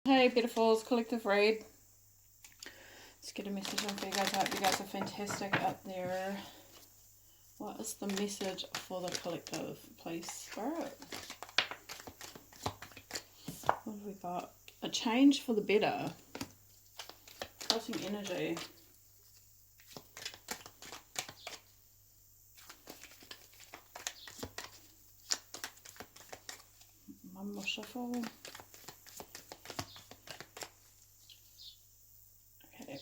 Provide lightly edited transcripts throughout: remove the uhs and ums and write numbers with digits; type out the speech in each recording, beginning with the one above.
Hey beautifuls, collective read. Let's get a message on for you guys. I hope you guys are fantastic out there. What is the message for the collective, please, Spirit? What have we got? A change for the better. Crossing energy. One more shuffle. Okay.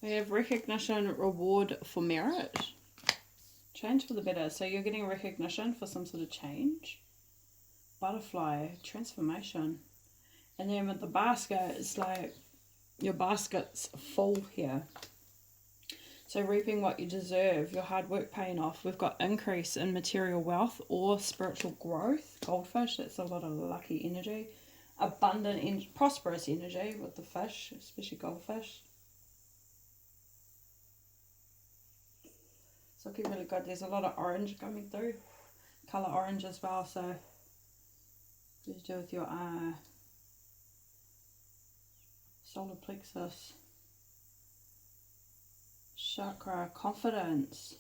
We have recognition, reward for merit. Change for the better. So you're getting recognition for some sort of change. Butterfly, transformation. And then with the basket, it's like your basket's full here. So reaping what you deserve, your hard work paying off. We've got increase in material wealth or spiritual growth. Goldfish, that's a lot of lucky energy. Abundant and prosperous energy with the fish, especially goldfish. It's looking really good. There's a lot of orange coming through. Colour orange as well, so to do with your solar plexus. Chakra, confidence.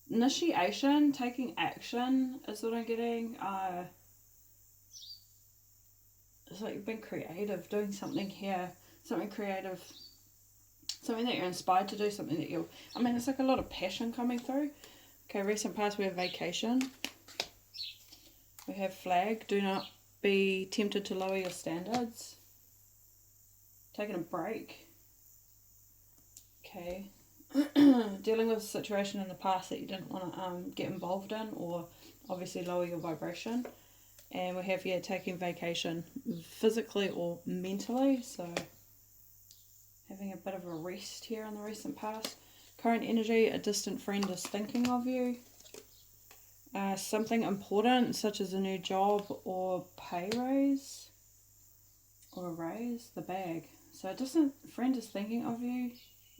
Initiation, taking action is what I'm getting. It's like you've been creative, doing something here. Something creative. Something that you're inspired to do, something that you'll... I mean, it's like a lot of passion coming through. Okay, recent past we have vacation. We have flag. Do not be tempted to lower your standards. Taking a break. Okay. Dealing with a situation in the past that you didn't want to get involved in, or obviously lower your vibration. And we have here taking vacation physically or mentally, so having a bit of a rest here in the recent past. Current energy, a distant friend is thinking of you. Something important such as a new job or pay raise or a raise, the bag. So a distant friend is thinking of you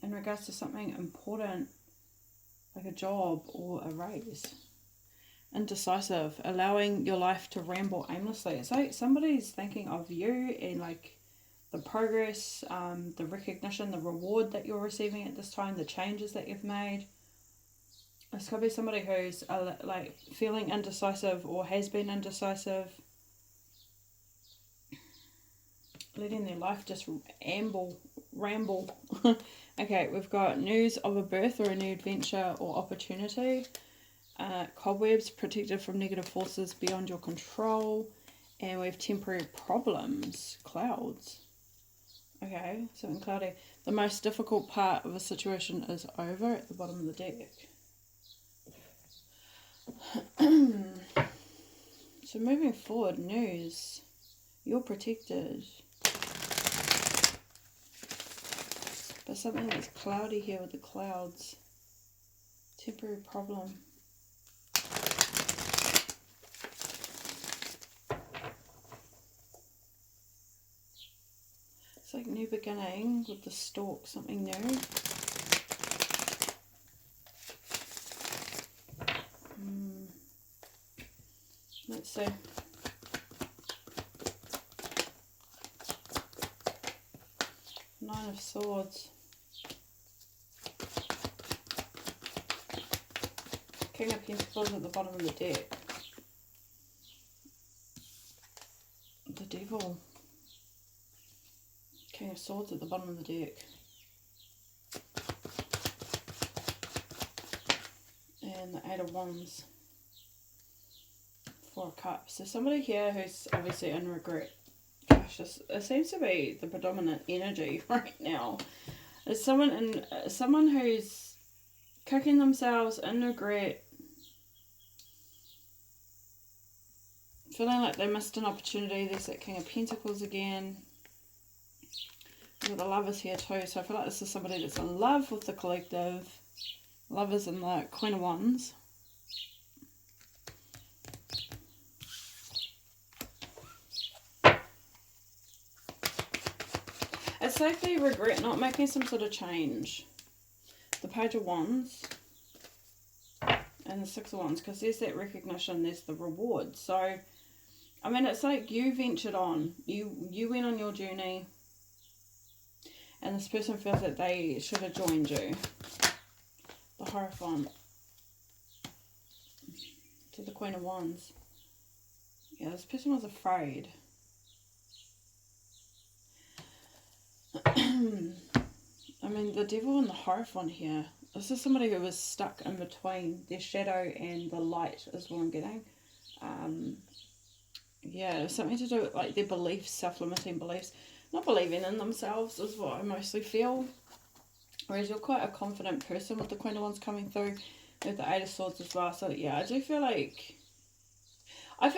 in regards to something important like a job or a raise. Indecisive, allowing your life to ramble aimlessly. It's like somebody's thinking of you and like the progress, the recognition, the reward that you're receiving at this time, the changes that you've made. This could be somebody who's like feeling indecisive or has been indecisive, letting their life just ramble. Okay, we've got news of a birth or a new adventure or opportunity. Cobwebs, protected from negative forces beyond your control. And we have temporary problems, clouds. Okay, something cloudy. The most difficult part of a situation is over at the bottom of the deck. So moving forward, news. You're protected. But something that's cloudy here with the clouds. Temporary problem. It's like new beginning with the stalk, something new. Let's see. Nine of Swords. King of Pentacles at the bottom of the deck. The Devil. King of Swords at the bottom of the deck. And the Eight of Wands. Four of Cups. So somebody here who's obviously in regret. Gosh, it seems to be the predominant energy right now. It's someone who's kicking themselves in regret. Feeling like they missed an opportunity. There's that King of Pentacles again. But the Lovers here too. So I feel like this is somebody that's in love with the collective. Lovers and the Queen of Wands. It's like they regret not making some sort of change. The Page of Wands. and the Six of Wands, because there's that recognition, there's the reward. So, I mean, it's like you ventured on, you went on your journey, and this person feels that they should have joined you. The Hierophant to the Queen of Wands. Yeah, this person was afraid. I mean, the Devil and the Hierophant here. This is somebody who was stuck in between their shadow and the light, is what I'm getting. Yeah, something to do with like their beliefs, self-limiting beliefs. Not believing in themselves is what I mostly feel. Whereas you're quite a confident person with the Queen of Wands coming through with the Eight of Swords as well. So yeah, I do feel like... I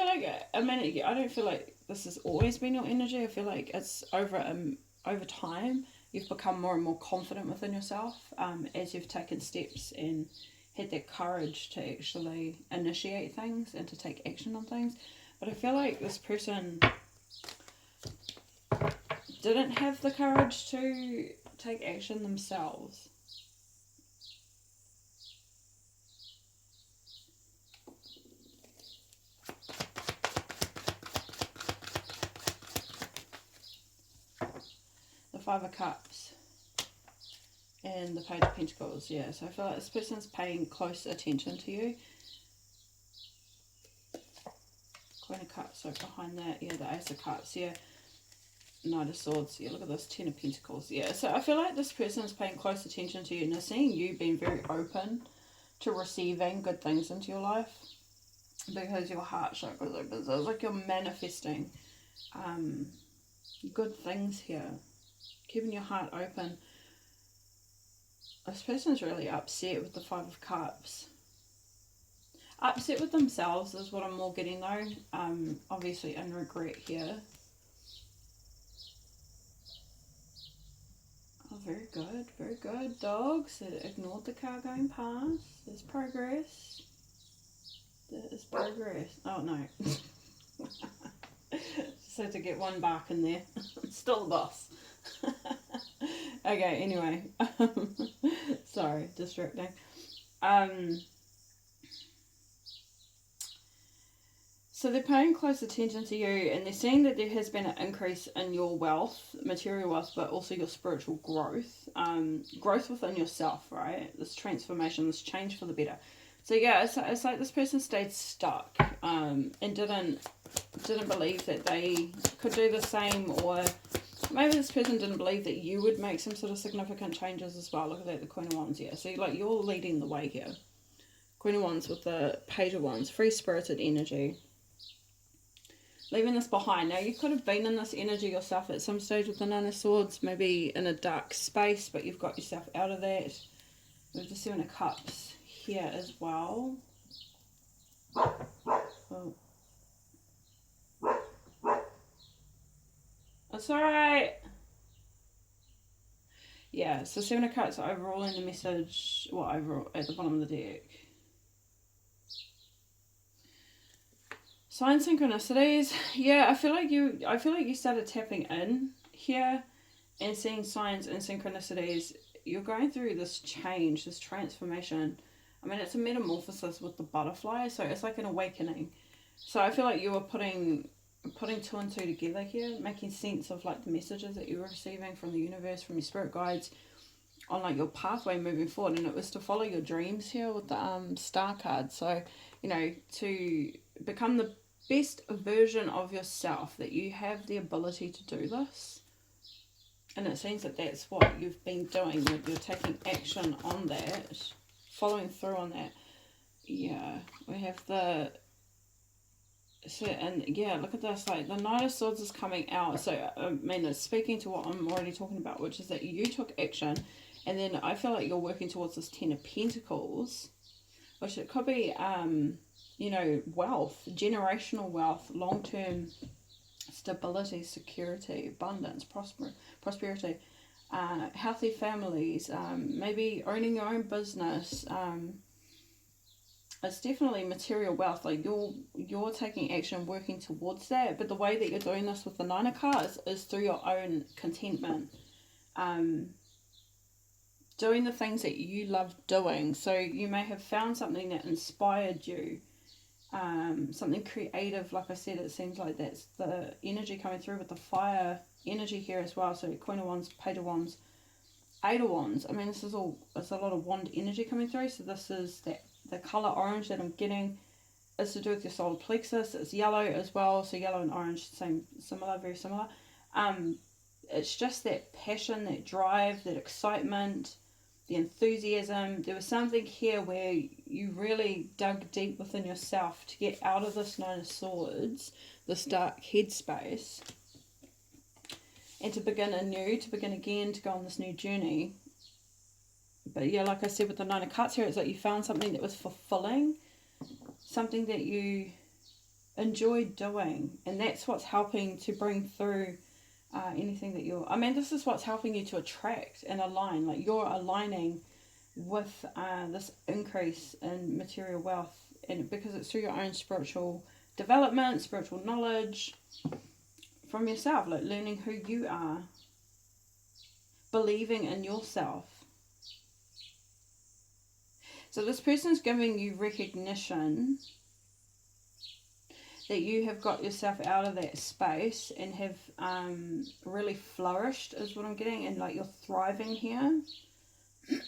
mean, I don't feel like this has always been your energy. I feel like it's over time. You've become more and more confident within yourself as you've taken steps and had that courage to actually initiate things and to take action on things. But I feel like this person didn't have the courage to take action themselves. The Five of Cups and the Page of Pentacles, yeah. So I feel like this person's paying close attention to you. Queen of Cups, so behind that, yeah, the Ace of Cups, yeah. Knight of Swords, yeah, look at this, Ten of Pentacles, yeah. So I feel like this person's paying close attention to you, and they're seeing you being very open to receiving good things into your life, because your heart chakra is open. So it's like you're manifesting good things here, keeping your heart open. This person's really upset with the Five of Cups. Upset with themselves is what I'm more getting though. Obviously in regret here. Oh, very good, dogs. It ignored the car going past. There's progress. There is progress. Oh, no. Just had to get one bark in there. Still the boss. Okay, anyway. Sorry, distracting. So they're paying close attention to you, and they're seeing that there has been an increase in your wealth, material wealth, but also your spiritual growth. Growth within yourself, right? This transformation, this change for the better. So yeah, it's like this person stayed stuck and didn't believe that they could do the same, or maybe this person didn't believe that you would make some sort of significant changes as well. Look at that, the Queen of Wands here. So like you're leading the way here. Queen of Wands with the Page of Wands, free-spirited energy. Leaving this behind. Now, you could have been in this energy yourself at some stage with the Nine of Swords, maybe in a dark space, but you've got yourself out of that. We have the Seven of Cups here as well. Oh. That's alright. Yeah, so Seven of Cups overall in the message, well, overall at the bottom of the deck. Sign synchronicities. Yeah, I feel like you started tapping in here and seeing signs and synchronicities. You're going through this change, this transformation. I mean, it's a metamorphosis with the butterfly, so it's like an awakening. So I feel like you were putting two and two together here, making sense of like the messages that you were receiving from the universe, from your spirit guides, on like your pathway moving forward. And it was to follow your dreams here with the star card. So, you know, to become the best version of yourself, that you have the ability to do this. And it seems that that's what you've been doing, that you're taking action on that, following through on that. Yeah, we have the... So, and yeah, look at this, like the Knight of Swords is coming out. So, I mean, it's speaking to what I'm already talking about, which is that you took action, and then I feel like you're working towards this Ten of Pentacles, which it could be, you know, wealth, generational wealth, long-term stability, security, abundance, prosperity, healthy families, maybe owning your own business. It's definitely material wealth. Like you're taking action, working towards that. But the way that you're doing this with the Nine of Cups is through your own contentment. doing the things that you love doing. So you may have found something that inspired you, something creative. Like I said, it seems like that's the energy coming through with the fire energy here as well. So Queen of Wands, Page of Wands, Eight of Wands. I mean, this is all, it's a lot of wand energy coming through. So this is that, the colour orange that I'm getting is to do with your solar plexus. It's yellow as well. So yellow and orange, similar, very similar. It's just that passion, that drive, that excitement, the enthusiasm. There was something here where you really dug deep within yourself to get out of this Nine of Swords, this dark headspace, and to begin anew, to begin again, to go on this new journey. But yeah, like I said with the Nine of Cups here, it's like you found something that was fulfilling, something that you enjoyed doing, and that's what's helping to bring through anything that you're, I mean, this is what's helping you to attract and align. Like you're aligning with this increase in material wealth, and because it's through your own spiritual development, spiritual knowledge from yourself, like learning who you are, believing in yourself. So this person's giving you recognition that you have got yourself out of that space and have really flourished, is what I'm getting, and like you're thriving here.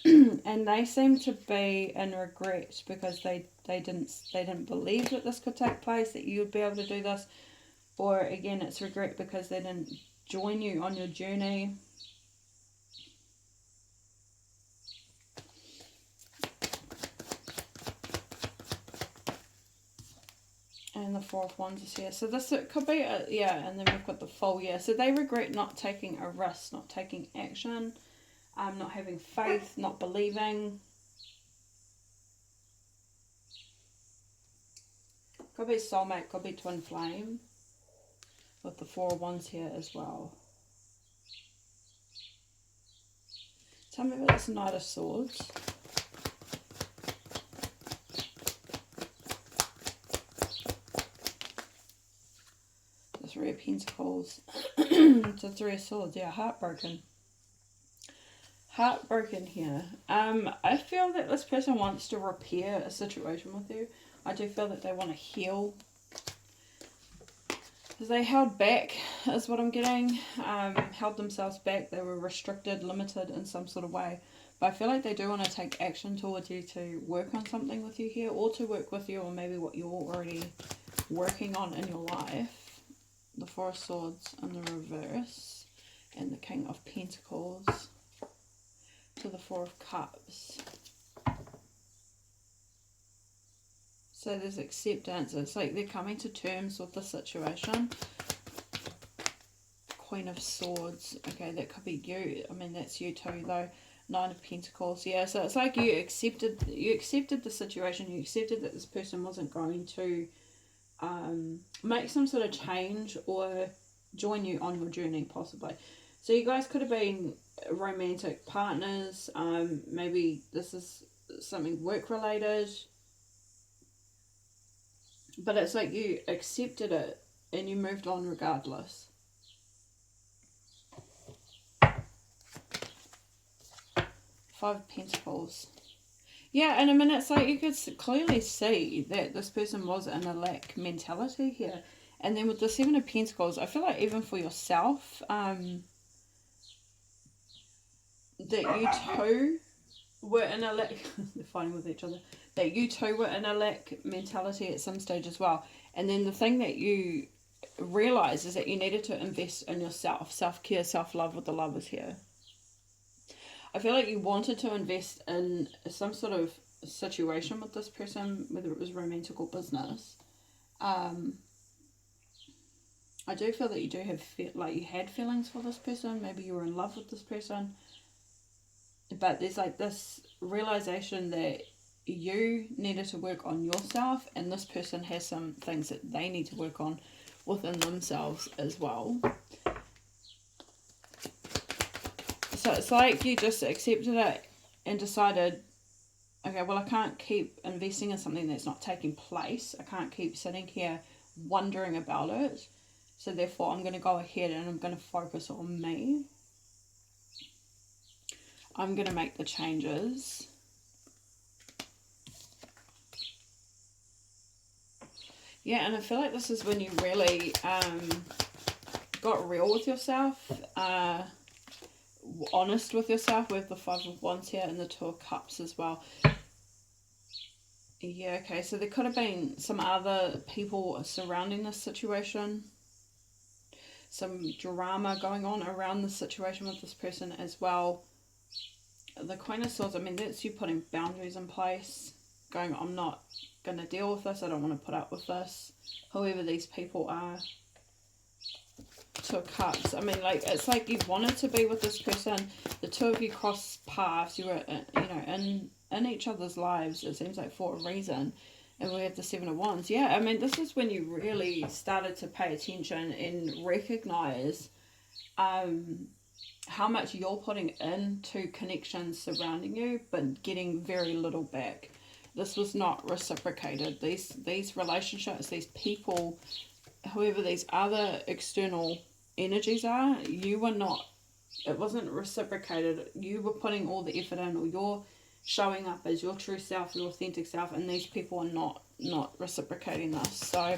And they seem to be in regret because they didn't believe that this could take place, that you would be able to do this. Or again, it's regret because they didn't join you on your journey. And the Four of Wands is here. So this, it could be, yeah, and then we've got the Fool, yeah. So they regret not taking a risk, not taking action, not having faith, not believing. Could be soulmate, could be twin flame. With the Four of Wands here as well. Tell me about this Knight of Swords. Three of Pentacles. So Three of Swords, yeah, heartbroken. Heartbroken here. I feel that this person wants to repair a situation with you. I do feel that they want to heal. Because they held back, is what I'm getting. Held themselves back. They were restricted, limited in some sort of way. But I feel like they do want to take action towards you, to work on something with you here, or to work with you, or maybe what you're already working on in your life. The Four of Swords in the reverse, and the King of Pentacles to the Four of Cups. So there's acceptance. It's like they're coming to terms with the situation. Queen of Swords. Okay, that could be you. I mean, that's you too, though. Nine of Pentacles. Yeah, so it's like you accepted the situation. You accepted that this person wasn't going to make some sort of change or join you on your journey, possibly. So you guys could have been romantic partners. Maybe this is something work related, but it's like you accepted it and you moved on regardless. Five of Pentacles. Yeah, and I mean, it's like you could clearly see that this person was in a lack mentality here. And then with the Seven of Pentacles, I feel like even for yourself, that you two were in a lack, they're fighting with each other, that you two were in a lack mentality at some stage as well. And then the thing that you realize is that you needed to invest in yourself, self-care, self-love with the Lovers here. I feel like you wanted to invest in some sort of situation with this person, whether it was romantic or business. I do feel that you do have, like you had feelings for this person. Maybe you were in love with this person. But there's like this realization that you needed to work on yourself, and this person has some things that they need to work on within themselves as well. So it's like you just accepted it and decided, okay, well, I can't keep investing in something that's not taking place. I can't keep sitting here wondering about it. So therefore, I'm going to go ahead and I'm going to focus on me. I'm going to make the changes. Yeah, and I feel like this is when you really got real with yourself, honest with yourself, with the 5 of Wands here and the 2 of Cups as well. Yeah, okay, so there could have been some other people surrounding this situation. Some drama going on around the situation with this person as well. The Queen of Swords, I mean, that's you putting boundaries in place. Going, I'm not going to deal with this. I don't want to put up with this. Whoever these people are. 2 of Cups. I mean, like, it's like you wanted to be with this person. The two of you crossed paths. You were, you know, in each other's lives, it seems like, for a reason. And we have the 7 of Wands. Yeah, I mean, this is when you really started to pay attention and recognize how much you're putting into connections surrounding you, but getting very little back. This was not reciprocated. These relationships, these people, whoever these other external energies are, you were not, it wasn't reciprocated. You were putting all the effort in, or you're showing up as your true self, your authentic self, and these people are not reciprocating this. So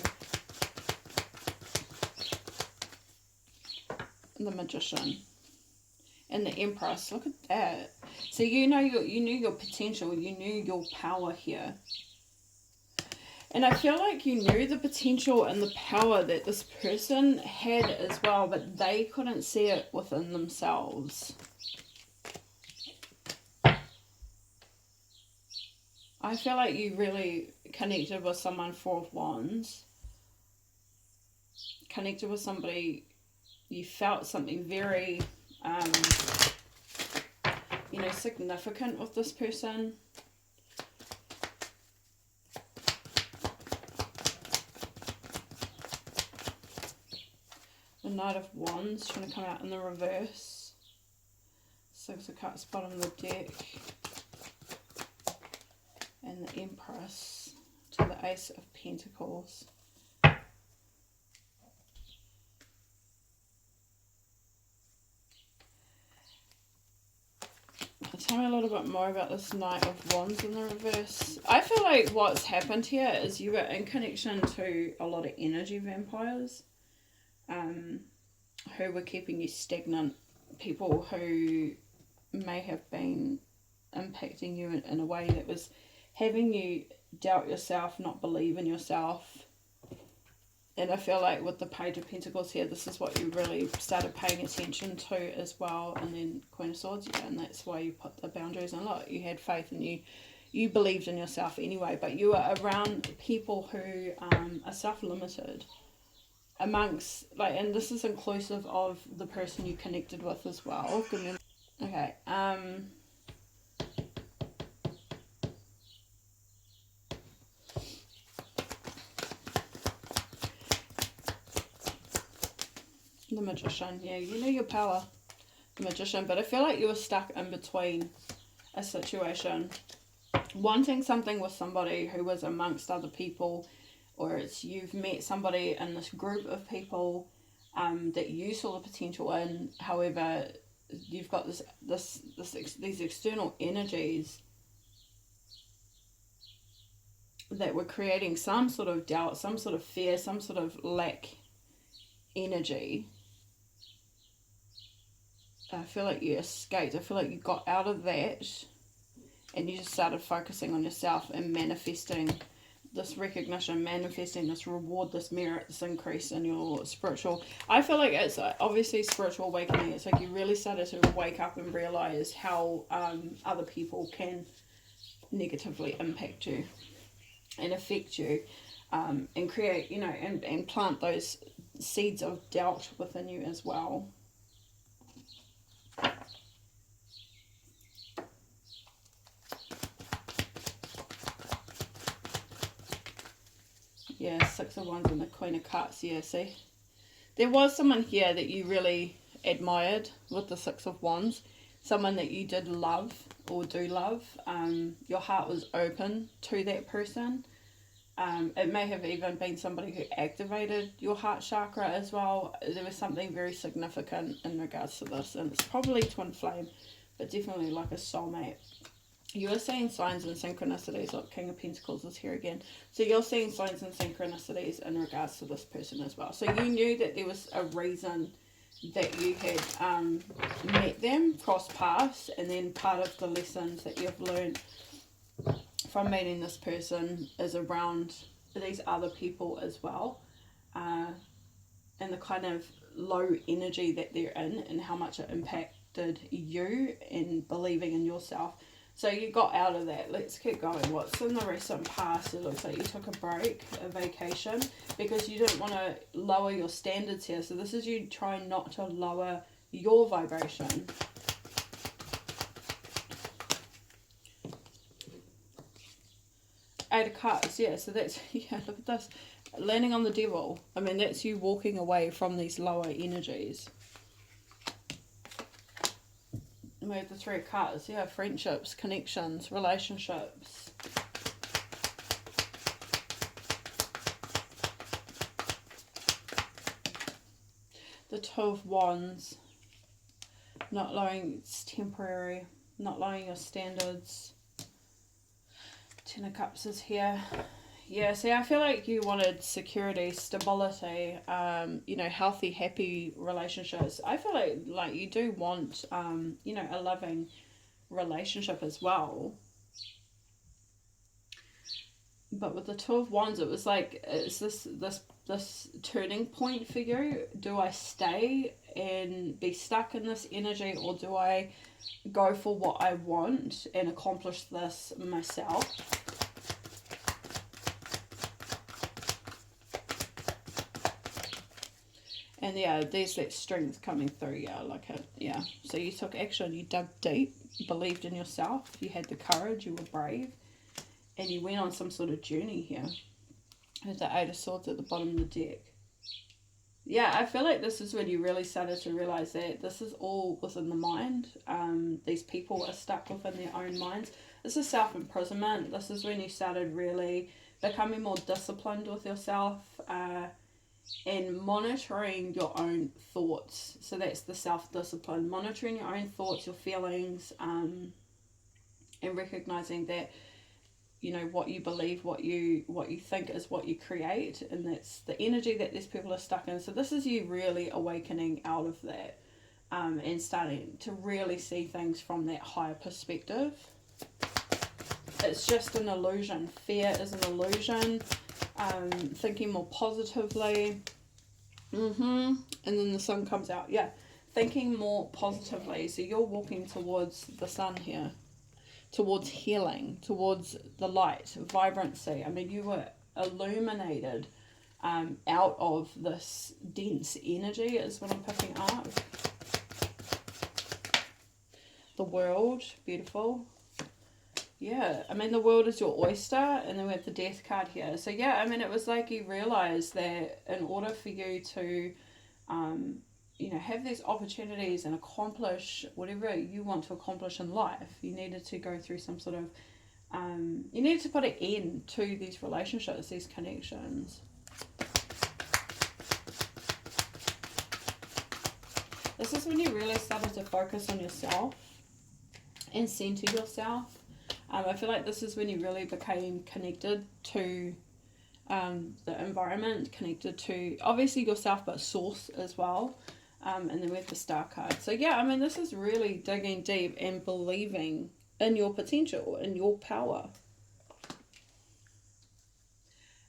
the Magician and the Empress, look at that. So you knew your potential, you knew your power here. And I feel like you knew the potential and the power that this person had as well, but they couldn't see it within themselves. I feel like you really connected with someone, 4 of Wands. Connected with somebody, you felt something very, you know, significant with this person. The Knight of Wands trying to come out in the reverse. 6 of Cups bottom of the deck. And the Empress to the Ace of Pentacles. Tell me a little bit more about this Knight of Wands in the reverse. I feel like what's happened here is you were in connection to a lot of energy vampires who were keeping you stagnant. People who may have been impacting you in a way that was having you doubt yourself, not believe in yourself. And I feel like with the Page of Pentacles here, this is what you really started paying attention to as well. And then Queen of Swords, yeah, and that's why you put the boundaries in. Look, you had faith and you believed in yourself anyway, but you were around people who are self-limited. Amongst, like, and this is inclusive of the person you connected with as well. Okay, the Magician, yeah, you know your power, the Magician, but I feel like you were stuck in between a situation, wanting something with somebody who was amongst other people, or it's you've met somebody in this group of people that you saw the potential in. However, you've got these external energies that were creating some sort of doubt, some sort of fear, some sort of lack energy. I feel like you escaped. I feel like you got out of that and you just started focusing on yourself and manifesting this recognition, manifesting this reward, this merit, this increase in your spiritual. I feel like it's obviously spiritual awakening. It's like you really started to wake up and realize how other people can negatively impact you and affect you, and create, you know, and plant those seeds of doubt within you as well. Yeah, 6 of Wands and the Queen of Cups. Yeah, see, there was someone here that you really admired with the 6 of Wands, someone that you did love or do love. Your heart was open to that person. It may have even been somebody who activated your heart chakra as well. There was something very significant in regards to this, and it's probably twin flame but definitely like a soulmate. You are seeing signs and synchronicities. Look, King of Pentacles is here again. So you're seeing signs and synchronicities in regards to this person as well. So you knew that there was a reason that you had met them, crossed paths, and then part of the lessons that you've learned from meeting this person is around these other people as well, and the kind of low energy that they're in and how much it impacted you in believing in yourself. So you got out of that. Let's keep going. What's in the recent past? It looks like you took a break, a vacation, because you didn't want to lower your standards here. So this is you trying not to lower your vibration. Eight of Cups, yeah. So that's, yeah, look at this. Landing on the Devil. I mean, that's you walking away from these lower energies. We have the Three of Cups, yeah, friendships, connections, relationships. The Two of Wands, not lowering, it's temporary, not lowering your standards. Ten of Cups is here. Yeah, see, I feel like you wanted security, stability, you know, healthy, happy relationships. I feel like you do want, you know, a loving relationship as well. But with the Two of Wands, it was like, it's this turning point for you. Do I stay and be stuck in this energy, or do I go for what I want and accomplish this myself? And yeah, there's that strength coming through, yeah, like it, yeah. So you took action, you dug deep, you believed in yourself, you had the courage, you were brave, and you went on some sort of journey here. There's the Eight of Swords at the bottom of the deck. Yeah, I feel like this is when you really started to realise that this is all within the mind. These people are stuck within their own minds. This is self-imprisonment. This is when you started really becoming more disciplined with yourself, and monitoring your own thoughts. So that's the self-discipline, monitoring your own thoughts, your feelings, and recognizing that, you know, what you believe, what you think is what you create, and that's the energy that these people are stuck in. So this is you really awakening out of that, and starting to really see things from that higher perspective. It's just an illusion. Fear is an illusion. Thinking more positively. And then the sun comes out. Yeah, thinking more positively. So you're walking towards the sun here, towards healing, towards the light, vibrancy. I mean, you were illuminated out of this dense energy is what I'm picking up. The World, beautiful. Yeah, I mean, the world is your oyster, and then we have the Death card here. So yeah, I mean, it was like you realised that in order for you to, you know, have these opportunities and accomplish whatever you want to accomplish in life, you needed to go through some sort of, you needed to put an end to these relationships, these connections. This is when you really started to focus on yourself and center yourself. I feel like this is when you really became connected to the environment, connected to obviously yourself, but source as well. And then we have the Star card. So yeah, I mean, this is really digging deep and believing in your potential, in your power.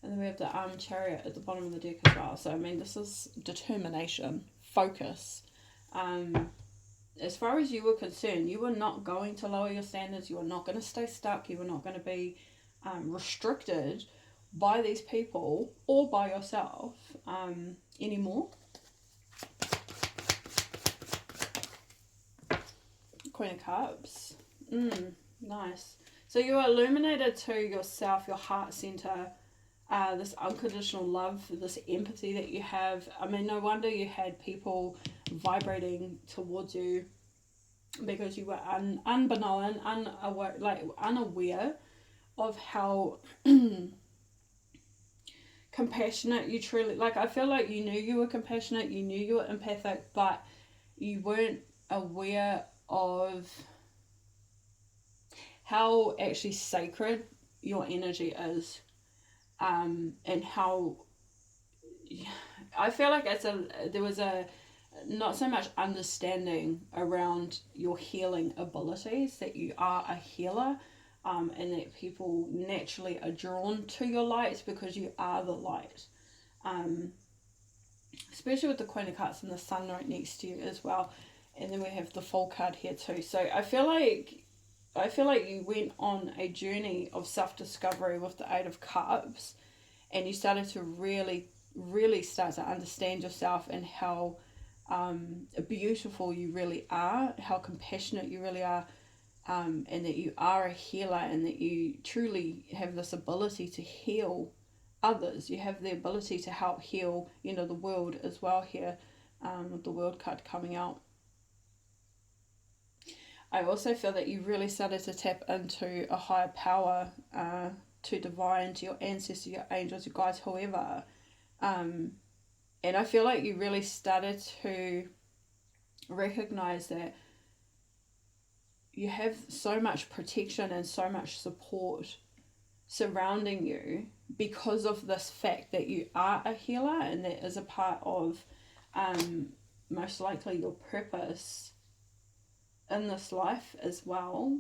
And then we have the Chariot at the bottom of the deck as well. So I mean, this is determination, focus. As far as you were concerned, you were not going to lower your standards. You were not going to stay stuck. You were not going to be restricted by these people or by yourself anymore. Queen of Cups. Nice. So you are illuminated to yourself, your heart center, this unconditional love, this empathy that you have. I mean, no wonder you had people vibrating towards you, because you were unbeknown, unaware of how compassionate you truly, like, I feel like you knew you were compassionate, you knew you were empathic, but you weren't aware of how actually sacred your energy is, and how I feel like there was a not so much understanding around your healing abilities, that you are a healer, and that people naturally are drawn to your light because you are the light. Especially with the Queen of Cups and the Sun right next to you as well. And then we have the Fool card here too. So I feel like you went on a journey of self-discovery with the Eight of Cups, and you started to really, really start to understand yourself and how beautiful you really are, how compassionate you really are, and that you are a healer, and that you truly have this ability to heal others. You have the ability to help heal, the world as well here, with the World card coming out. I also feel that you really started to tap into a higher power, to divine, to your ancestors, your angels, your guides, whoever. And I feel like you really started to recognize that you have so much protection and so much support surrounding you because of this fact that you are a healer, and that is a part of most likely your purpose in this life as well.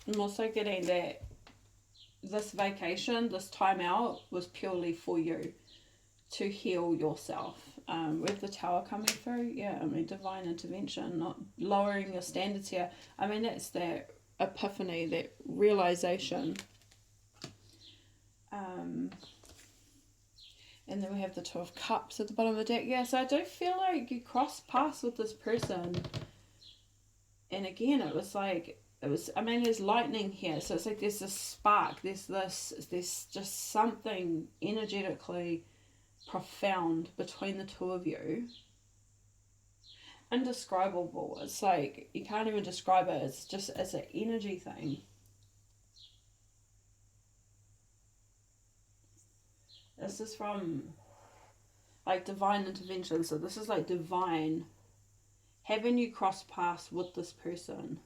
I'm also getting that this vacation, this time out, was purely for you to heal yourself. With the Tower coming through, divine intervention, not lowering your standards here. That's that epiphany, that realization. And then we have the Two of Cups at the bottom of the deck. Yeah, so I do feel like you crossed paths with this person. And again, there's lightning here. So it's like there's this spark, there's just something energetically profound between the two of you. Indescribable. It's like you can't even describe it. It's an energy thing. This is from like divine intervention. So this is like divine having you cross paths with this person.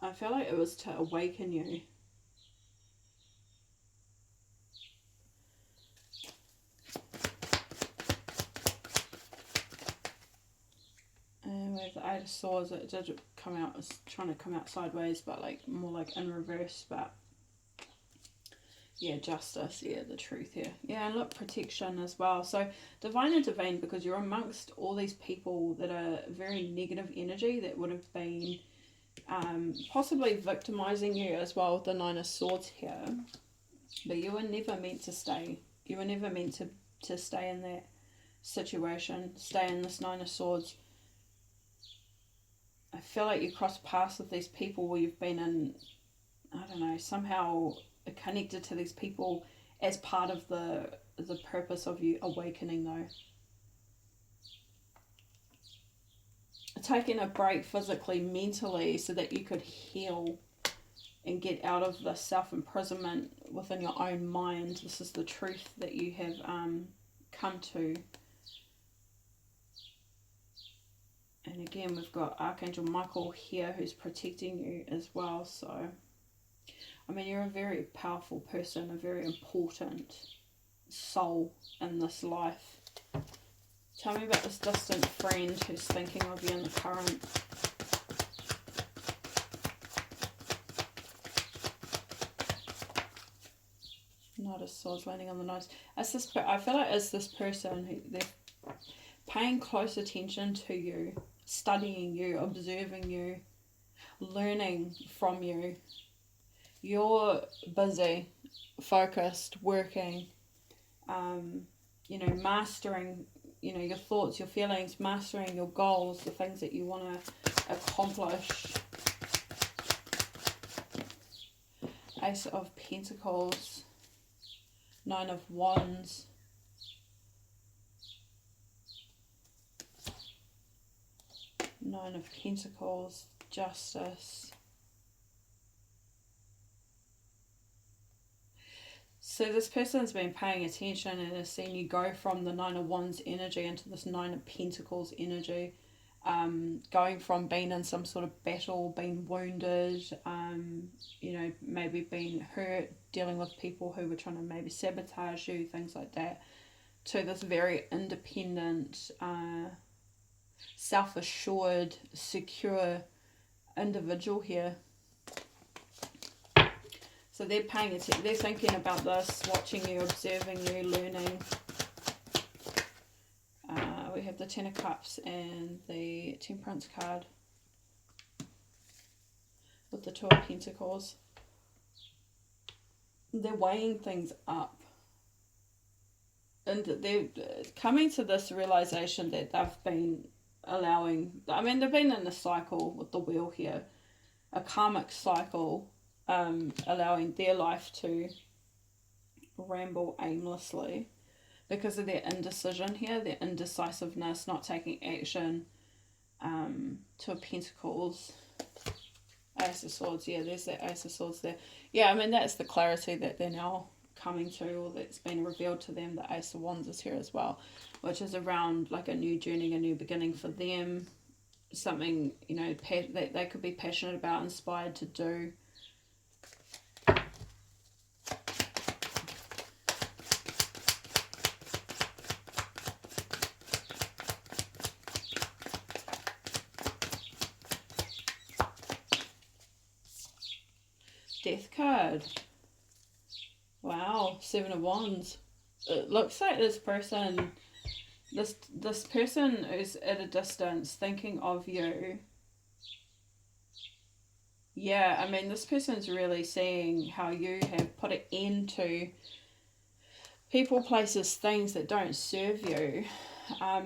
I feel like it was to awaken you. And with the Eight of Swords, it did come out, it's trying to come out sideways, but like more like in reverse. But yeah, justice, yeah, the truth here. Yeah, and look, protection as well. So divine intervene because you're amongst all these people that are very negative energy that would have been possibly victimizing you as well with the Nine of Swords here. But you were never meant to stay. You were never meant to stay in that situation, stay in this Nine of Swords. I feel like you cross paths with these people where you've been in, I don't know, somehow connected to these people as part of the purpose of you awakening though. Taking a break physically, mentally, so that you could heal and get out of the self-imprisonment within your own mind. This is the truth that you have come to. And again, we've got Archangel Michael here who's protecting you as well. So, you're a very powerful person, a very important soul in this life. Tell me about this distant friend who's thinking of you in the current. Knight of Swords landing on the nose. I feel like it's this person who they're paying close attention to you, studying you, observing you, learning from you. You're busy, focused, working, mastering, your thoughts, your feelings, mastering your goals, the things that you want to accomplish. Ace of Pentacles, Nine of Wands. Nine of Pentacles, Justice. So this person's been paying attention and has seen you go from the Nine of Wands energy into this Nine of Pentacles energy. Going from being in some sort of battle, being wounded, you know, maybe being hurt, dealing with people who were trying to maybe sabotage you, things like that, to this very independent, self-assured, secure individual here. So they're paying attention, they're thinking about this, watching you, observing you, learning. We have the Ten of Cups and the Temperance card with the Two of Pentacles. They're weighing things up. And they're coming to this realization that they've been allowing, I mean, they've been in a cycle with the wheel here, a karmic cycle, allowing their life to ramble aimlessly because of their indecision here, their indecisiveness, not taking action. Two of Pentacles, Ace of Swords, yeah, there's that Ace of Swords there. Yeah, I mean, that's the clarity that they're now coming to, or that's been revealed to them. The Ace of Wands is here as well, which is around like a new journey, a new beginning for them, something, you know, that they could be passionate about, inspired to do. Death card. Wow, Seven of Wands. It looks like this person, this person is at a distance thinking of you. Yeah, I mean, this person's really seeing how you have put an end to people, places, things that don't serve you.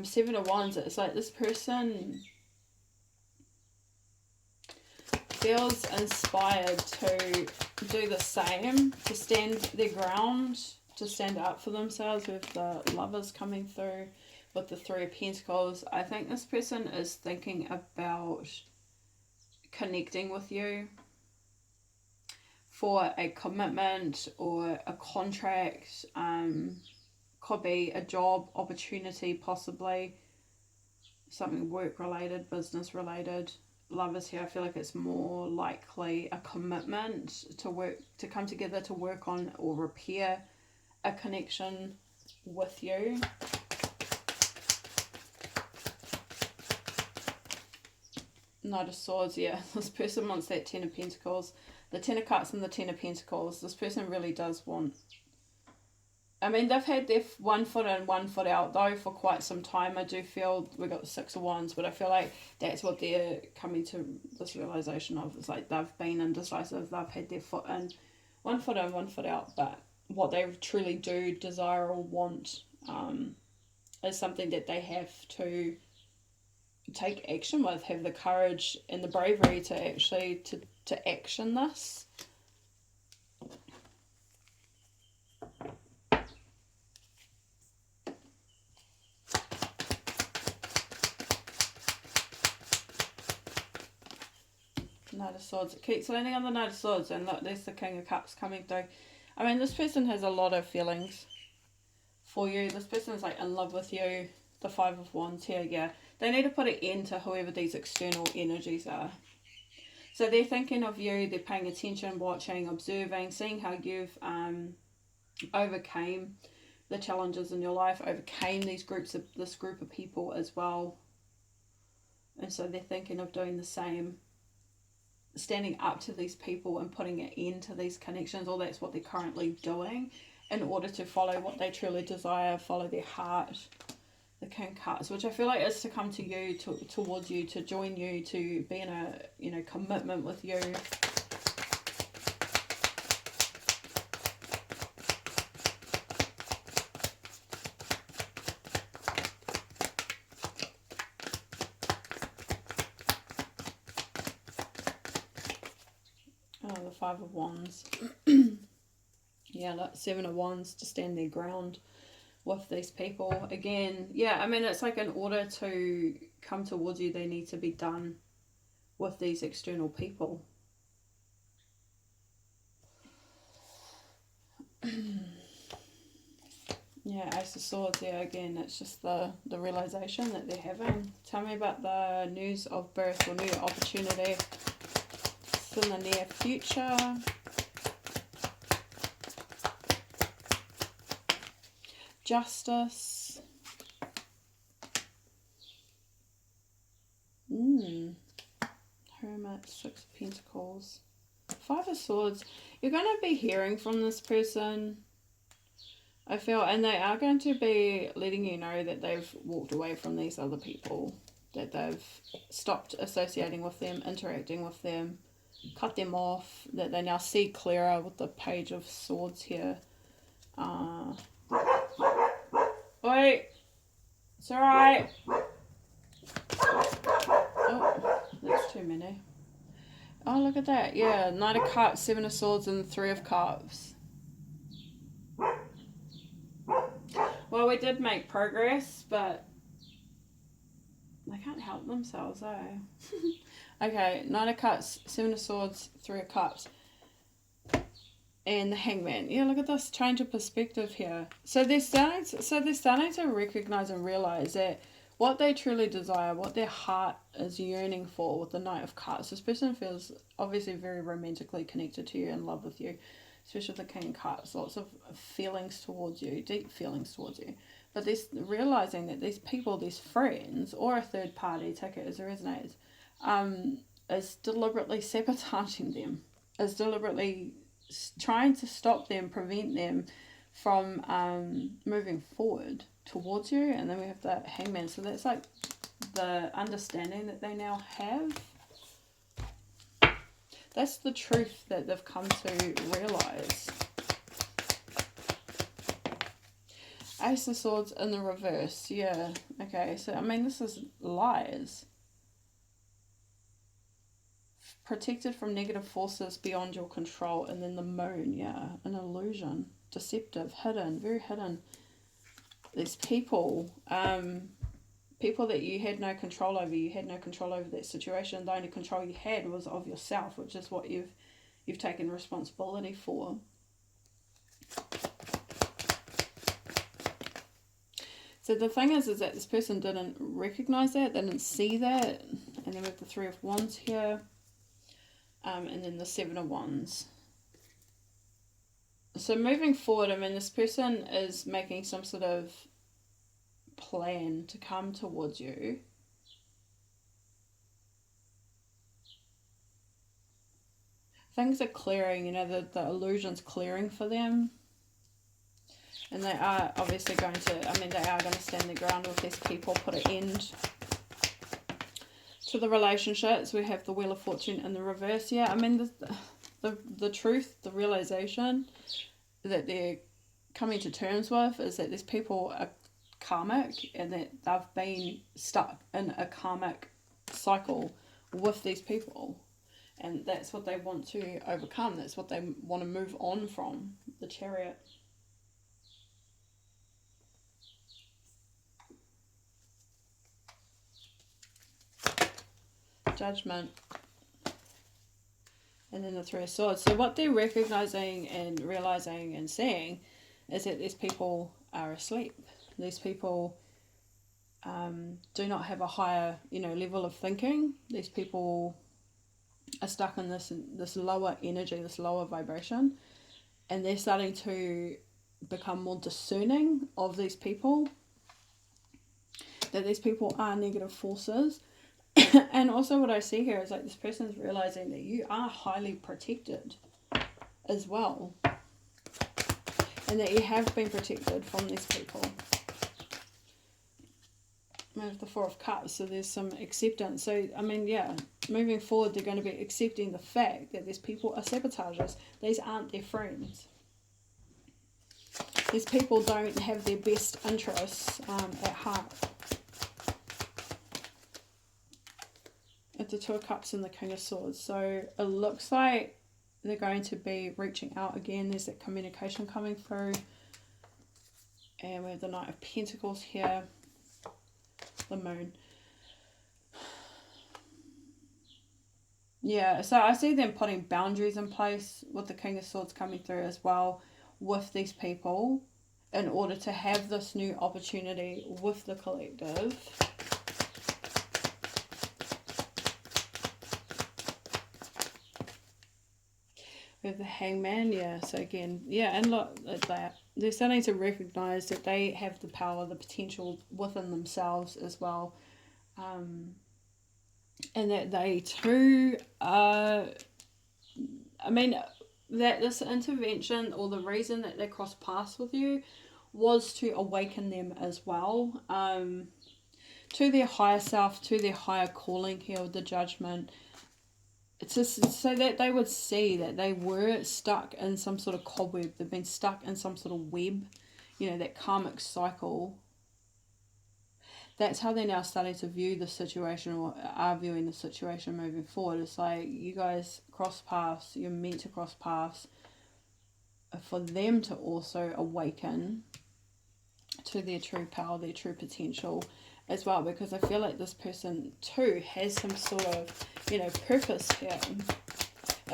Seven of Wands, it's like this person feels inspired to do the same, to stand their ground, to stand up for themselves, with the Lovers coming through with the Three of Pentacles. I think this person is thinking about connecting with you for a commitment or a contract. Could be a job opportunity, possibly something work related, business related. Lovers here, I feel like it's more likely a commitment to work, to come together to work on or repair a connection with you. Knight of Swords, yeah, this person wants that Ten of Pentacles, the Ten of Cups and the Ten of Pentacles. This person really does want, I mean, they've had their one foot in, one foot out, though, for quite some time. I do feel, we got the Six of Wands, but I feel like that's what they're coming to this realization of. It's like they've been indecisive, they've had their foot in, one foot out, but what they truly do desire or want is something that they have to take action with, have the courage and the bravery to actually, to action this. Knight of Swords. It keeps landing on the Knight of Swords, and look, there's the King of Cups coming through. I mean, this person has a lot of feelings for you. This person's like in love with you. The Five of Wands here, yeah. They need to put an end to whoever these external energies are. So they're thinking of you, they're paying attention, watching, observing, seeing how you've overcame the challenges in your life, overcame this group of people as well. And so they're thinking of doing the same, standing up to these people and putting an end to these connections, or that's what they're currently doing in order to follow what they truly desire, follow their heart. The King of Cups, which I feel like is to come to you, towards you, to join you, to be in a, you know, commitment with you. Oh, the Five of Wands. Yeah, look, Seven of Wands, to stand their ground with these people. Again, yeah, I mean, it's like in order to come towards you, they need to be done with these external people. Yeah, Ace of Swords, yeah, again, it's just the realization that they're having. Tell me about the news of birth or new opportunity. It's in the near future. Justice. Hermit, Six of Pentacles. Five of Swords. You're going to be hearing from this person, I feel, and they are going to be letting you know that they've walked away from these other people, that they've stopped associating with them, interacting with them, cut them off, that they now see clearer with the Page of Swords here. Wait, it's alright. Oh, that's too many. Oh, look at that. Yeah, Knight of Cups, Seven of Swords, and Three of Cups. Well, we did make progress, but they can't help themselves, eh? Okay, Knight of Cups, Seven of Swords, Three of Cups, and the Hangman. Yeah, look at this change of perspective here. So they're starting to recognize and realize that what they truly desire, what their heart is yearning for with the Knight of Cups. This person feels obviously very romantically connected to you, in love with you, especially with the King of Cups. Lots of feelings towards you, deep feelings towards you. But they're realizing that these people, these friends, or a third party, take it as it resonates, is deliberately sabotaging them, is deliberately trying to stop them, prevent them from moving forward towards you. And then we have the Hangman. So that's like the understanding that they now have. That's the truth that they've come to realize. Ace of Swords in the reverse. Yeah, okay. So, I mean, this is lies. Protected from negative forces beyond your control. And then the Moon, yeah. An illusion. Deceptive. Hidden. Very hidden. These people, people that you had no control over. You had no control over that situation. The only control you had was of yourself, which is what you've taken responsibility for. So the thing is that this person didn't recognize that, they didn't see that. And then we have the Three of Wands here. And then the Seven of Wands. So moving forward, I mean, this person is making some sort of plan to come towards you. Things are clearing, you know, the illusion's clearing for them. And they are obviously going to, I mean, they are going to stand their ground with these people, put an end to the relationships. We have the Wheel of Fortune in the reverse. Yeah, I mean, the truth, the realization that they're coming to terms with is that these people are karmic and that they've been stuck in a karmic cycle with these people. And that's what they want to overcome. That's what they want to move on from. The Chariot. Judgment. And then the Three of Swords. So what they're recognizing and realizing and seeing is that these people are asleep. These people do not have a higher, you know, level of thinking. These people are stuck in this lower energy, this lower vibration, and they're starting to become more discerning of these people, that these people are negative forces. And also what I see here is like this person's realizing that you are highly protected as well, and that you have been protected from these people. We have the Four of Cups, so there's some acceptance. So, I mean, yeah, moving forward, they're going to be accepting the fact that these people are sabotagers. These aren't their friends. These people don't have their best interests at heart. It's the Two of Cups and the King of Swords. So it looks like they're going to be reaching out again. There's that communication coming through. And we have the Knight of Pentacles here. The Moon. Yeah, so I see them putting boundaries in place with the King of Swords coming through as well with these people in order to have this new opportunity with the collective. We have the Hangman, yeah, so again, yeah, and look at that. They're starting to recognise that they have the power, the potential within themselves as well. And that they too are, I mean, that this intervention or the reason that they crossed paths with you was to awaken them as well, to their higher self, to their higher calling here with the Judgment. It's just so that they would see that they were stuck in some sort of cobweb. They've been stuck in some sort of web, that karmic cycle. That's how they're now starting to view the situation, or are viewing the situation moving forward. It's like, you guys cross paths, you're meant to cross paths for them to also awaken to their true power, their true potential as well, because I feel like this person too has some sort of, purpose here,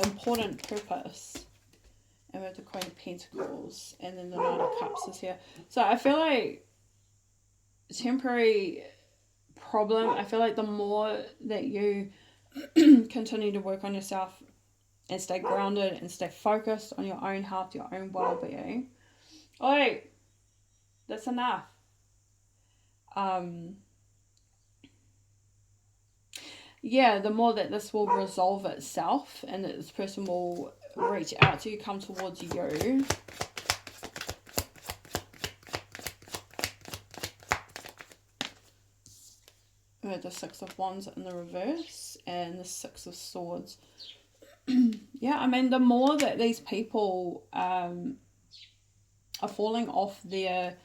important purpose. And we have the Queen of Pentacles, and then the Knight of Cups is here. So I feel like temporary problem, I feel like the more that you continue to work on yourself and stay grounded and stay focused on your own health, your own well-being. Oh, that's enough. Yeah, the more that this will resolve itself and that this person will reach out to you, come towards you. We have the Six of Wands in the reverse and the Six of Swords. Yeah, I mean, the more that these people are falling off their...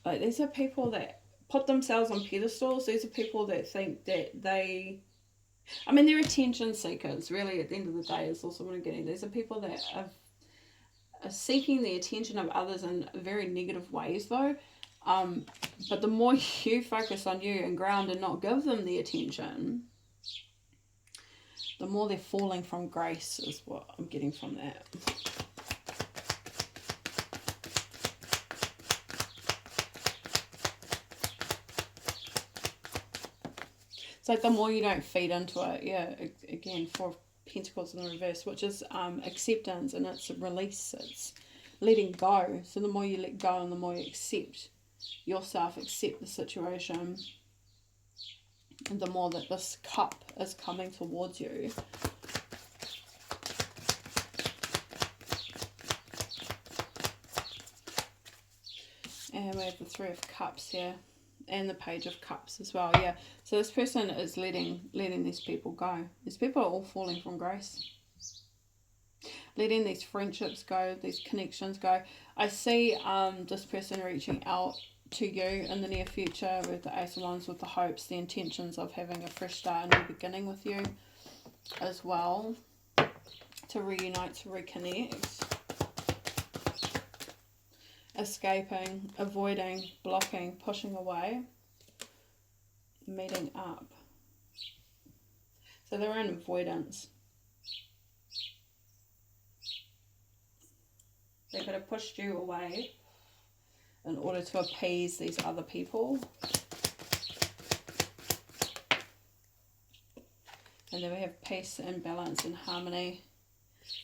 Like, these are people that put themselves on pedestals. These are people that think that they... I mean, they're attention seekers, really, at the end of the day, is also what I'm getting. These are people that are seeking the attention of others in very negative ways, though. But the more you focus on you and ground and not give them the attention, the more they're falling from grace, is what I'm getting from that. It's like the more you don't feed into it, yeah, again, Four of Pentacles in the reverse, which is acceptance, and it's release, it's letting go. So the more you let go and the more you accept yourself, accept the situation, and the more that this cup is coming towards you. And we have the Three of Cups here. And the Page of Cups as well, yeah. So this person is letting these people go. These people are all falling from grace. Letting these friendships go, these connections go. I see this person reaching out to you in the near future with the Ace of Wands, with the hopes, the intentions of having a fresh start, a new beginning with you as well. To reunite, to reconnect. Escaping, avoiding, blocking, pushing away, meeting up. So they're in avoidance. They could have pushed you away in order to appease these other people. And then we have peace and balance and harmony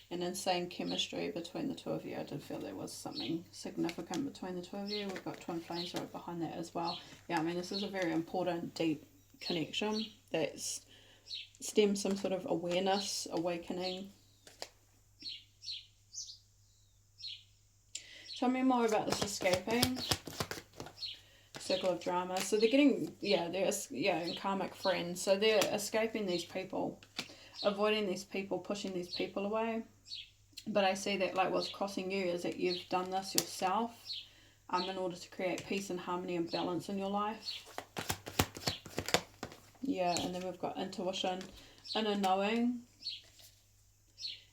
and insane chemistry between the two of you. I did feel there was something significant between the two of you. We've got twin flames right behind that as well. Yeah, I mean, this is a very important, deep connection that stems some sort of awareness, awakening. Tell me more about this escaping. Circle of drama. So they're getting, and karmic friends. So they're escaping these people, avoiding these people, pushing these people away. But I see that, like, what's crossing you is that you've done this yourself in order to create peace and harmony and balance in your life. Yeah, and then we've got intuition, inner knowing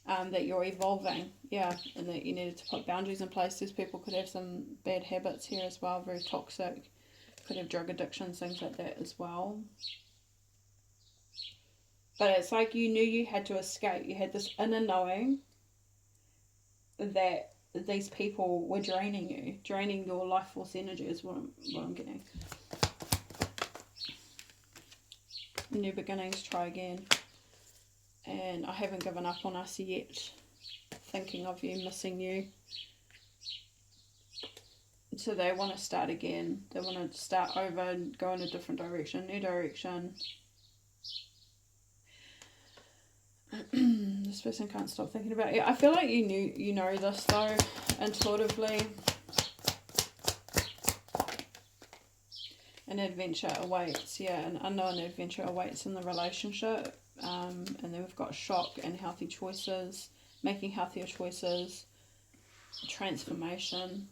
that you're evolving. Yeah, and that you needed to put boundaries in place. These people could have some bad habits here as well, very toxic. Could have drug addictions, things like that as well. But it's like you knew you had to escape. You had this inner knowing that these people were draining you, draining your life force energy is what I'm getting. New beginnings, try again. And I haven't given up on us yet. Thinking of you, missing you. So they want to start again. They want to start over and go in a different direction, new direction. This person can't stop thinking about you. I feel like you know this though, intuitively. An adventure awaits, yeah, an unknown adventure awaits in the relationship. And then we've got shock and healthy choices, making healthier choices, transformation,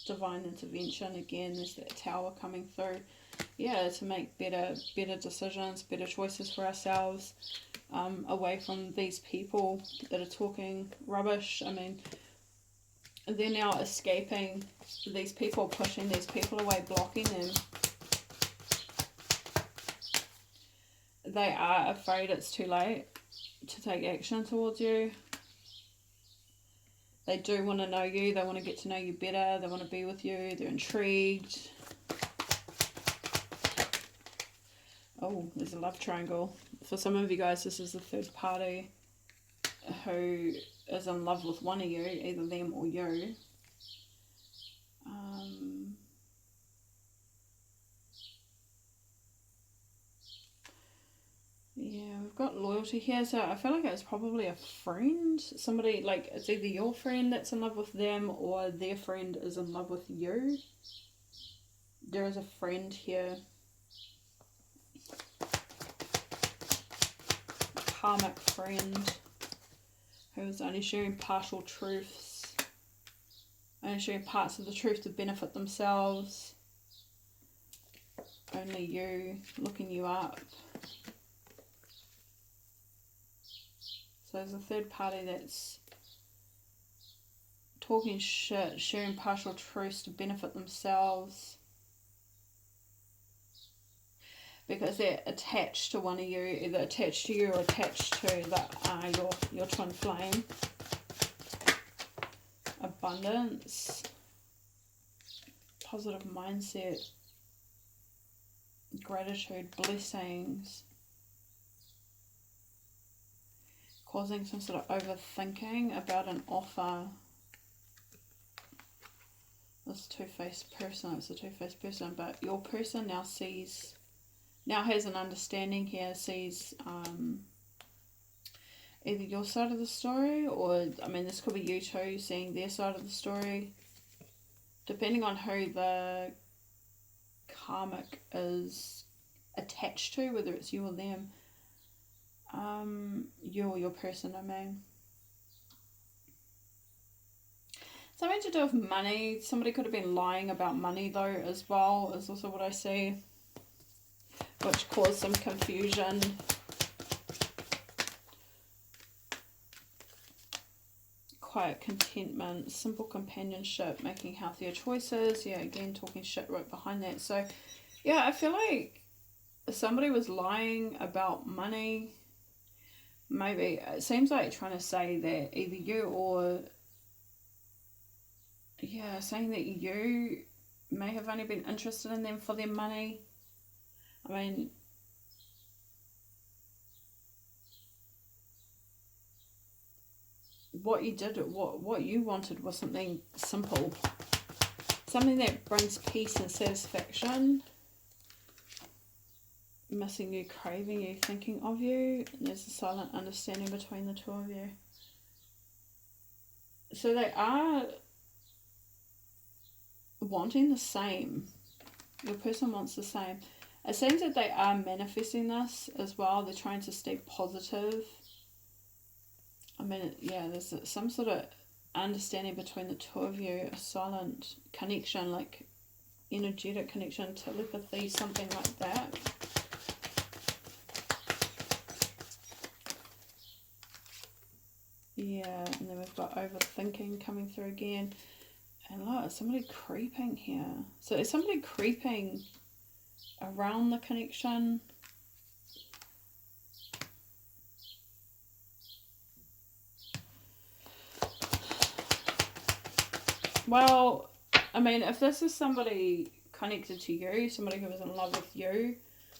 divine intervention. Again, there's that tower coming through. Yeah, to make better decisions, better choices for ourselves, away from these people that are talking rubbish. I mean, they're now escaping these people, pushing these people away, blocking them. They are afraid it's too late to take action towards you. They do want to know you. They want to get to know you better. They want to be with you. They're intrigued. Oh, there's a love triangle. For some of you guys, this is the third party who is in love with one of you, either them or you. Yeah, we've got loyalty here, so I feel like it's probably a friend. Somebody, like, it's either your friend that's in love with them or their friend is in love with you. There is a friend here. Karmic friend who is only sharing partial truths. Only sharing parts of the truth to benefit themselves. Only you, looking you up. So there's a third party that's talking shit, sharing partial truths to benefit themselves. Because they're attached to one of you, either attached to you or attached to your twin flame. Abundance. Positive mindset. Gratitude, blessings. Causing some sort of overthinking about an offer. This two-faced person, it's a two-faced person, but your person now has an understanding here, sees either your side of the story or, I mean, this could be you two seeing their side of the story. Depending on who the karmic is attached to, whether it's you or them. You or your person, I mean. Something to do with money. Somebody could have been lying about money though as well, is also what I see. Which caused some confusion. Quiet contentment, simple companionship, making healthier choices. Yeah, again, talking shit right behind that. So, yeah, I feel like somebody was lying about money. Maybe it seems like trying to say that either you or, yeah, saying that you may have only been interested in them for their money. I mean, what you did, what you wanted was something simple. Something that brings peace and satisfaction. Missing you, craving you, thinking of you. And there's a silent understanding between the two of you. So they are wanting the same. Your person wants the same. It seems that they are manifesting this as well. They're trying to stay positive. I mean, yeah, there's some sort of understanding between the two of you. A silent connection, like energetic connection, telepathy, something like that. Yeah, and then we've got overthinking coming through again. And look, somebody creeping here. So is somebody creeping around the connection. Well, I mean, if this is somebody connected to you, somebody who was in love with you,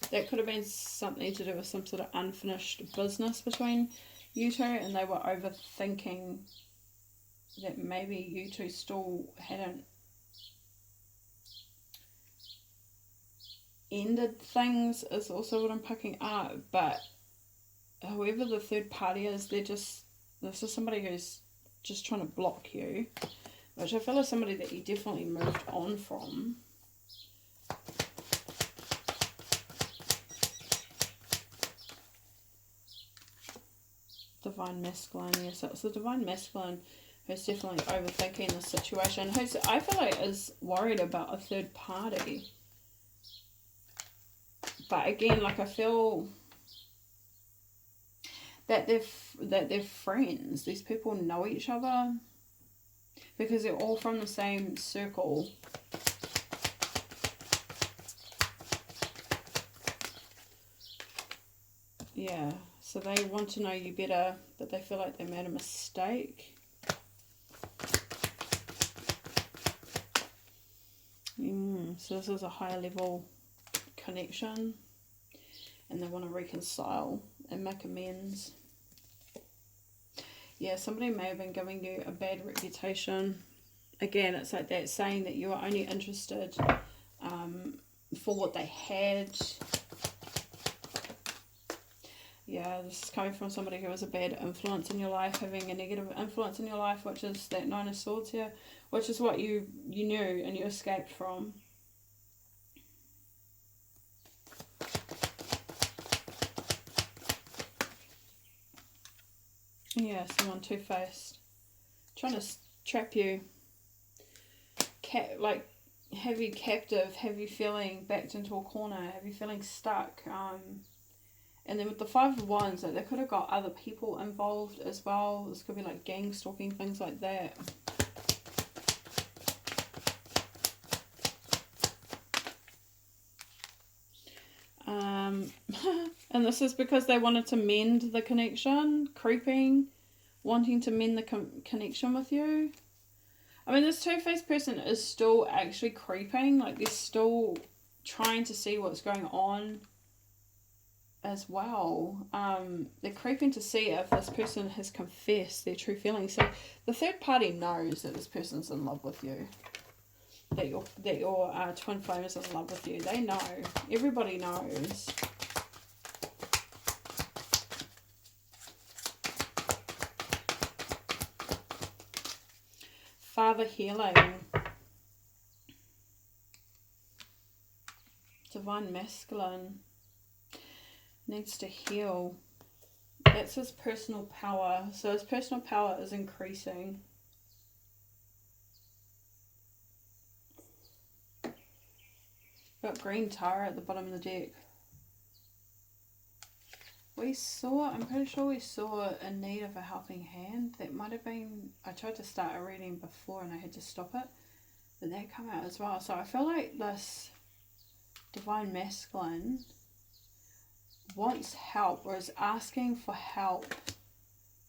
that could have been something to do with some sort of unfinished business between you two, and they were overthinking that maybe you two still hadn't ended things, is also what I'm picking up. But whoever the third party is, this is somebody who's just trying to block you, which I feel is somebody that you definitely moved on from. Divine Masculine, yes, so it's the Divine Masculine who's definitely overthinking the situation, who's, I feel like, is worried about a third party. But again, like, I feel that they're friends. These people know each other because they're all from the same circle. Yeah, so they want to know you better, but they feel like they made a mistake. So this is a higher level connection, and they want to reconcile and make amends. Yeah, somebody may have been giving you a bad reputation. Again, it's like that, saying that you were only interested for what they had. Yeah, this is coming from somebody who was a bad influence in your life, having a negative influence in your life, which is that Nine of Swords here, which is what you knew and you escaped from. Yeah, someone two-faced, trying to trap you, like have you captive, have you feeling backed into a corner, have you feeling stuck. And then with the Five of Wands, like, they could have got other people involved as well. This could be like gang stalking, things like that. And this is because they wanted to mend the connection, creeping, wanting to mend the connection with you. I mean, this two-faced person is still actually creeping, like they're still trying to see what's going on as well. They're creeping to see if this person has confessed their true feelings. So the third party knows that this person's in love with you, that your twin flame is in love with you. They know. Everybody knows. Father healing. Divine Masculine needs to heal. That's his personal power. So his personal power is increasing. Got green Tara at the bottom of the deck. I'm pretty sure we saw in need of a helping hand. That might have been, I tried to start a reading before and I had to stop it. But that came out as well. So I feel like this Divine Masculine wants help, or is asking for help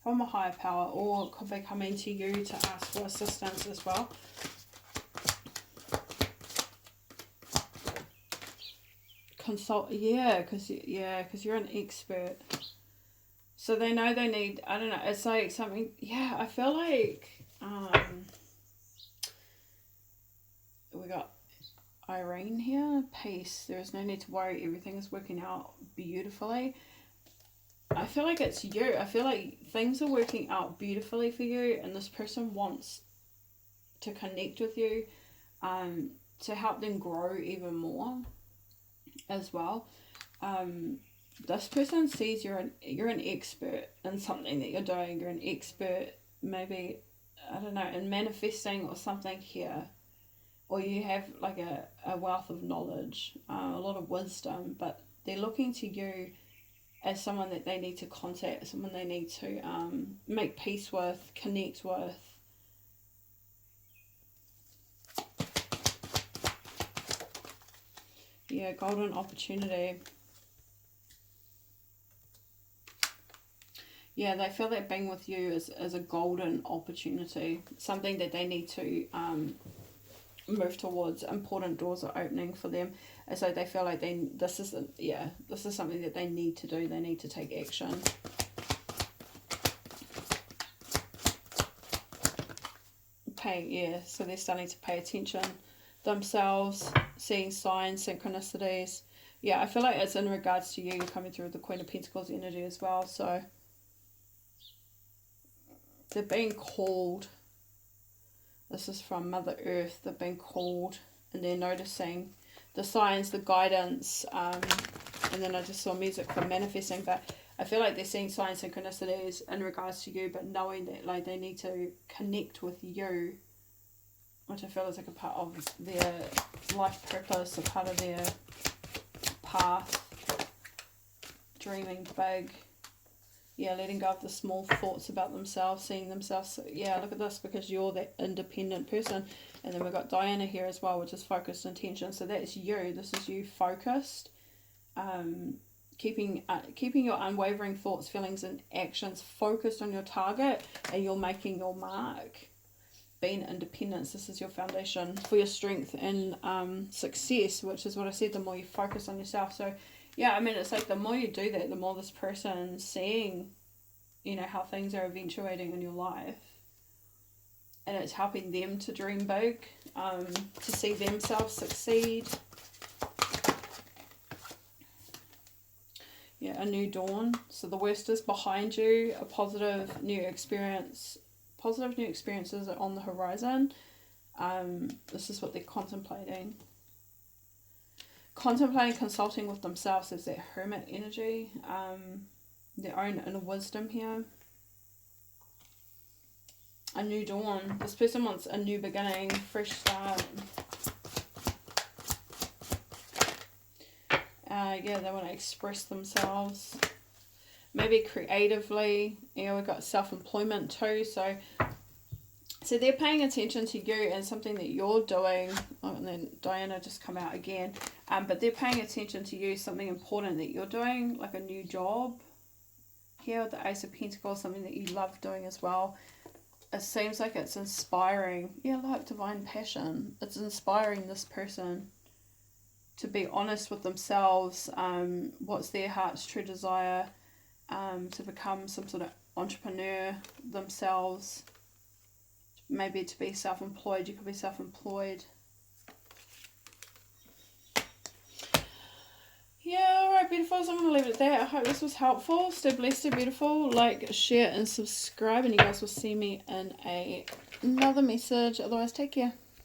from a higher power, or could be coming to you to ask for assistance as well. Consult, because you're an expert. So they know they need, I don't know, it's like something, yeah, I feel like we got Irene here. Peace. There is no need to worry. Everything is working out beautifully. I feel like it's you. I feel like things are working out beautifully for you, and this person wants to connect with you, to help them grow even more as well. This person sees you're an expert in something that you're doing. You're an expert, maybe, I don't know, in manifesting or something here. Or you have like a wealth of knowledge, a lot of wisdom, but they're looking to you as someone that they need to contact, someone they need to make peace with, connect with. Yeah, golden opportunity. Yeah, they feel that being with you is a golden opportunity. Something that they need to move towards. Important doors are opening for them. And so they feel like this is something that they need to do. They need to take action. So they're starting to pay attention themselves, seeing signs, synchronicities. Yeah, I feel like it's in regards to you. You're coming through with the Queen of Pentacles energy as well. So they're being called. This is from Mother Earth. They're being called and they're noticing the signs, the guidance. And then I just saw music for manifesting. But I feel like they're seeing signs, synchronicities in regards to you, but knowing that like they need to connect with you, which I feel is like a part of their life purpose, a part of their path. Dreaming big. Yeah, letting go of the small thoughts about themselves, seeing themselves. Yeah, look at this, because you're that independent person. And then we've got Diana here as well, which is focused intention. So that's you. This is you focused. Keeping your unwavering thoughts, feelings, and actions focused on your target, and you're making your mark. Being independence, this is your foundation for your strength and success, which is what I said, the more you focus on yourself. So yeah, I mean, it's like the more you do that, the more this person's seeing, you know, how things are eventuating in your life. And it's helping them to dream big, to see themselves succeed. Yeah, a new dawn. So the worst is behind you. A positive new experience. Positive new experiences are on the horizon. This is what they're contemplating. Contemplating, consulting with themselves is that hermit energy. Their own inner wisdom here. A new dawn. This person wants a new beginning, fresh start. Yeah, they want to express themselves. Maybe creatively. Yeah, we've got self-employment too. So they're paying attention to you and something that you're doing. Oh, and then Diana just come out again. But they're paying attention to you, something important that you're doing, like a new job. Here with the Ace of Pentacles, something that you love doing as well. It seems like it's inspiring. Yeah, like divine passion. It's inspiring this person to be honest with themselves. What's their heart's true desire? To become some sort of entrepreneur themselves. Maybe to be self-employed. You could be self-employed. Yeah, alright, beautifuls. I'm going to leave it at that. I hope this was helpful. Stay blessed, stay beautiful. Like, share, and subscribe. And you guys will see me in another message. Otherwise, take care.